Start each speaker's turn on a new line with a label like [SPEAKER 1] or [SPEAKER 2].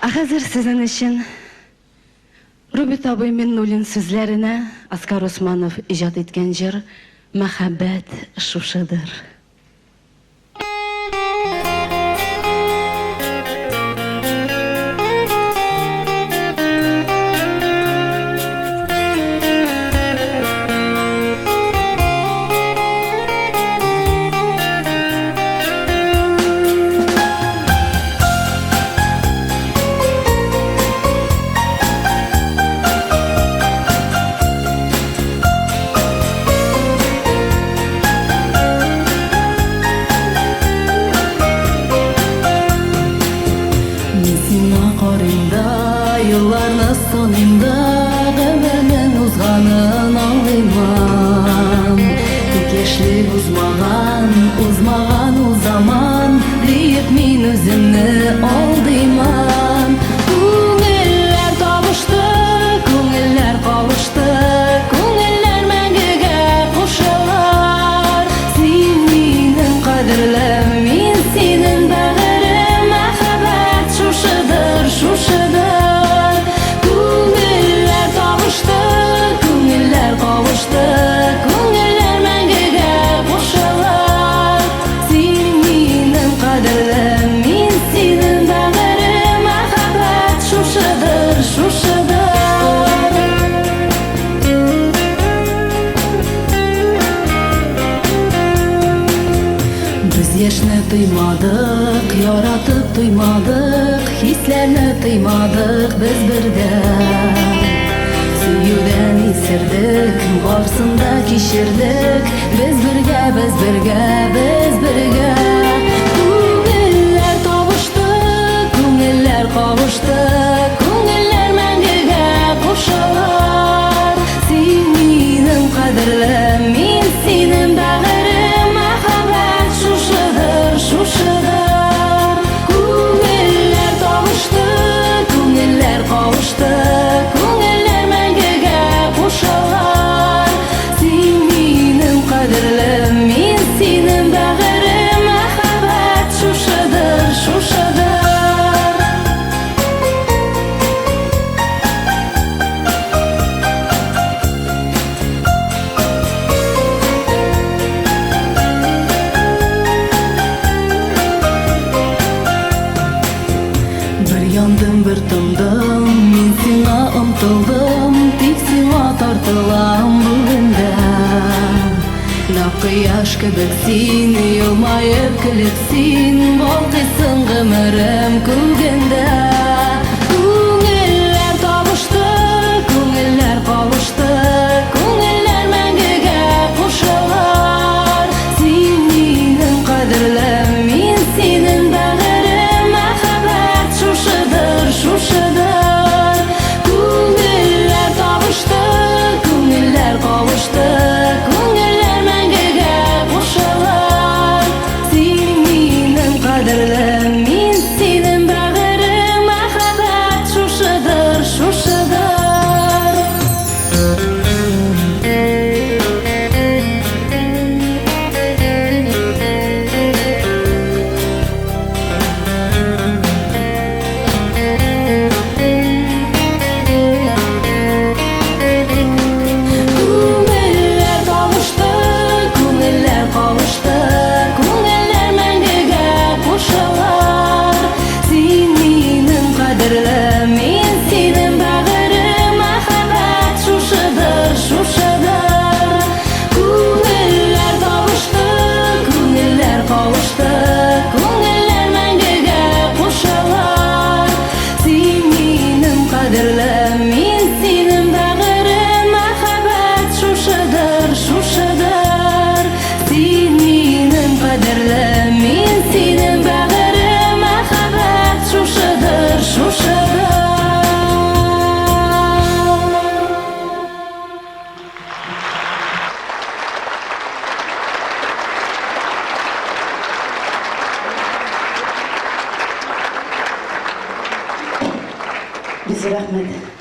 [SPEAKER 1] Хәзер сезнең өчен Рубит абый Миннуллин сүзләренә Оскар Усманов иҗат иткән җыр «Мәхәббәт шушыдыр».
[SPEAKER 2] Yıllarını sonunda ömrümün uzganın ağlayman Tekeşli uzmağan uzaman Deyip min özümni aldıyman Көңілләр табышты, көңілләр кавышты Көңілләр мәңгегә кушылар Син минем кадерлем, мин синең бәгырем Мәхәббәт шушыдыр, шушыдыр Көңілләр мәңгегә кушылар Син минем кадерлем, мин синең бәгырем Мәхәббәт шушыдыр, шушыдыр Без яшьне тоймадык, яратып туймадык Хисләрне тоймадык без бердә Сөюдән исердек, барсында кичердек Без бергә, без бергә, без бергә Күңелләр табышты, күңелләр кавышты Күңелләр мәңгегә кушылар Син минем кадерлем, мин синең бәгырем Мәхәббәт шушыдыр, шушыдыр Күңелләр табышты, күңелләр кавышты Син минем кадерлем, мин синең бәгырем Мәхәббәт шушыдыр, шушыдыр Бер яндым, бер тындым, мин сиңа омтылдым Тик сиңа тартылам бүгендә Кояш кебек син, елмаеп көлеп син Балкыйсың гомерем күгендә Күңелләр табышты, күңелләр кавышты Күңелләр мәңгегә кушылар Син минем кадерлем, мин синең бәгырем Мәхәббәт шушыдыр, шушыдыр Күңелләр табышты, күңелләр кавышты Мин синең бәгырем Мәхәббәт шушыдыр, шушыдыр Күңелләр табышты, күңелләр кавышты Син минем кадерлем, мин синең бәгырем Мәхәббәт шушыдыр, шушыдыр Күңелләр табышты, күңелләр кавышты Күңелләр мәңгегә кушылар Син минем кадерлем, мин синең бәгырем Мәхәббәт шушыдыр, шушыдыр Син минем кадерлем, мин синең бәгырем Мәхәббәт шушыдыр, шушыдыр
[SPEAKER 1] Biz рәхмәт.